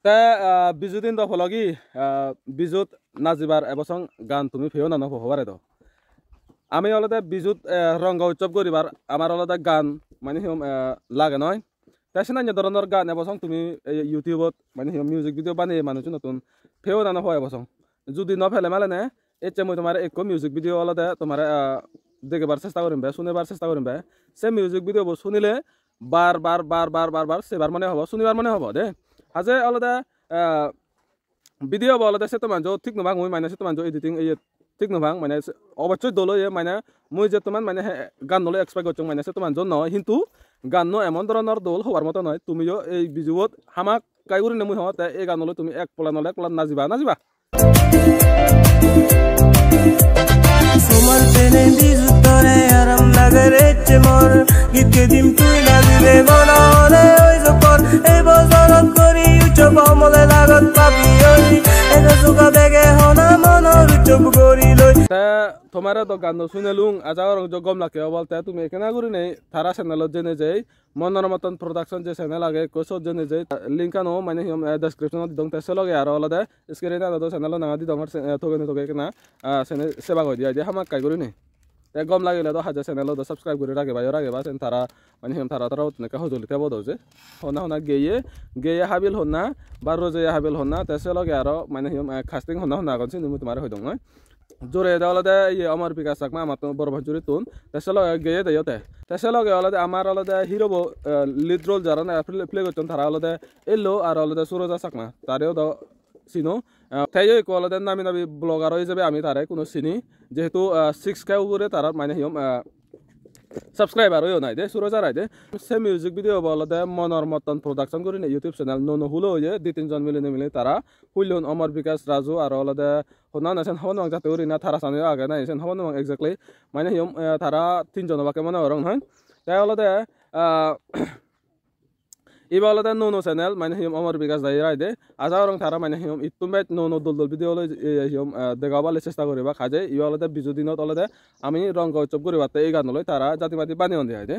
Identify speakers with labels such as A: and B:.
A: তে বিজুদিন তো ফলগি বিজুত নাজিবার এবছর গান তুমি ফেও না হবারে তো আমি অলরেডি বিজুত রঙ্গ উৎসব করিবার আমার অলরেডি গান মানে হিম লাগে নয় তাই নান্য ধরনের গান এবছর তুমি ইউটিউবত মানে হিম মিউজিক ভিডিও বানিয়ে মানুষ নতুন ফেও না হয় এবছর যদি নফেলে মেলে নে এতে মই তোমার এক মিউজিক ভিডিও অলরেডি তোমার দেখবার চেষ্টা করিম শুনিবার চেষ্টা করিম সে মিউজিক ভিডিও শুনিলে বার বার বার বার বার বার সেবার মানে হব শুনিবার মানে হব দে আজে অলরেডি ভিডিও হব অলরেডি সে তোমার ঠিক নভাং মই মানে সে তোমার এডিটিং ঠিক নভাং মানে অবশ্যই দল মানে মই যে তোমার মানে গান নলে এক্সপেক্ট করছো মানে সে তোমার জন্য কিন্তু গান এমন ধরনের দল হওয়ার মতো নয় তুমিও এই বিজুত হামাক কাইগুরি নেমুই হওয়া এই গানলে তুমি এক পোলা নলে এক পোলা Najiba Najiba
B: Somar tene bizutore aram nagare chemor git kedim tui nazibe bona hole oi zokor e bozorat kori uchob amole lagot papi oi ega suka bege hona monor uchob kori loi
A: তে তোমারে তো গান শুনেলুং আজার গম লাগে বলতে তুমি এখানে করি নেই তারা চ্যানেলত জেনে যাই মনোরমতন প্রোডাকশন যে চ্যানেল আগে কোসত জেনে যাই লিঙ্কানো মানে ডেসক্রিপশনত দং তেসে লগে আর অলদে স্ক্রিনে আদা চ্যানেল নাঙা দি দঙর থগে কেনা সেবা করে দিয়া হামাক কাই করি নেই তে গম লাগিলে তো হাজার চ্যানেল সাবস্ক্রাইব করে রাখবা তারা মানে তারা তেনেকে সজলিতে বদো যে হনা গেয়ে হাবিল হনা বা রোজে হাবিল হনা তেসে লগে আর মানে খাস্টিং হনা আগন চিনি তোমার হয়ে দং নয় জোরে দেওয়ালে আমার বিকাশ চাকমা আমার বড় ভাঞ্চুরি তুন তেসে লগে গেয়ে দেয়তে তেসে লগে অলদে আমার অলদে হিরো লিড রোল যারা প্লে করছেন তারা অলদে এলো আর অলদে সুরজা চাকমা তারেও দাও চিনো তাই অলদে নামি নামি ব্লগার হিসেবে আমি তারে কোনো চিনি যেহেতু 6K উপরে তারা মানে সাবস্ক্রাইবার হয়েও নাই দে সুরজা রায় দে সে মিউজিক ভিডিও বলতে মনের মতন প্রোডাকশন করি ইউটিউব চ্যানেল হুলো হয়ে 2-3 জন মিলে তারা হুইলন অমর বিকাশ রাজু আর অলদে হনা নাছেন হব নং যাতে ওরি না তারা সামনে আগে নাইছেন হব নং এক্স্যাক্টলি মানে তারা 3জন বাকে মনে রং হয় তাই অলদে এবার অলদে নো চ্যানেল মানে অমর বিকাশ দায়ী রায় দে আজা রং তারা মানে ইতুমে দল ভিডিও দেখাবালে চেষ্টা করিবা খাজে ইবা অলদে বিজু দিনত অলদে আমি রং উৎসব করিবা এই গান লই তারা জাতি মাতি বানিয়ে দিয়া দে